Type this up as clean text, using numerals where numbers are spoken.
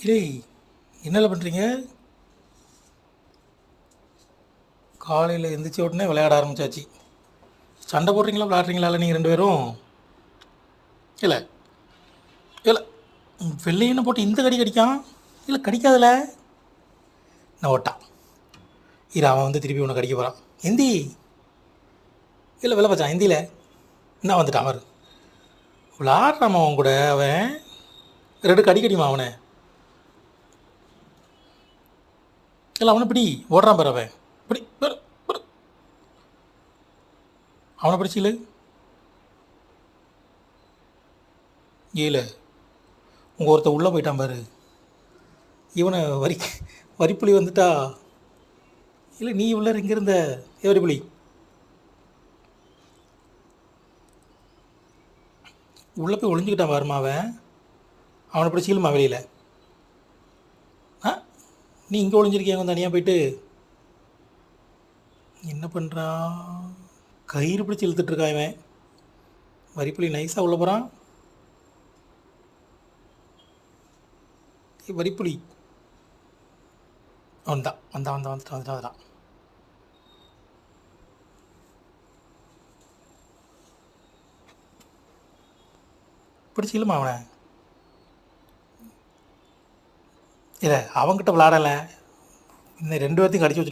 டேய், என்னல பண்ணுறீங்க? காலையில் எந்திரிச்ச உடனே விளையாட ஆரம்பிச்சாச்சு. சண்டை போடுறீங்களா விளையாடுறீங்களா இல்லை நீங்கள் ரெண்டு பேரும்? இல்லை இல்லை, வெள்ளையனை போட்டு இந்த கடி கடிக்கான். இல்லை கடிக்காதல, நான் ஓட்டான். இரு, அவன் வந்து திருப்பி உன்னை கடிக்க போகிறான். ஹிந்தி இல்லை வெள்ளை பச்சான் ஹிந்தியில் என்ன வந்துட்டான் அவர். விளாட்றான் அவன் கூட. அவன் ரெண்டு கடி கடிமா அவனை. இல்லை அவனை பிடி, ஓடுறான் பாரு அவன். பிடி பாரு, பாரு. அவனை பிடிச்சில ஏல, உங்கள் ஒருத்தர் உள்ளே போயிட்டான் பாரு. இவனை வரிப்புலி வந்துட்டா. இல்லை நீ உள்ள இங்கே இருந்த வரிப்புலி உள்ளே போய் ஒளிஞ்சுக்கிட்டான் பாருமா அவன். அவனை பிடிச்சிக்கலுமா வெளியில்? ஆ, நீ இங்கே ஒளிஞ்சிருக்கிய கொஞ்சம் தனியாக போயிட்டு என்ன பண்ணுறான்? கயிறு பிடிச்சி இழுத்துட்ருக்கான் இவன். வரிப்புலி நைஸாக உள்ள போகிறான். வரிப்புலி வந்துட்டான். பிடிச்சிக்கலுமா அவனை? இல்லை அவன்கிட்ட விளாடலை, இன்னும் ரெண்டு பேர்த்தையும் கடிச்சு வச்சு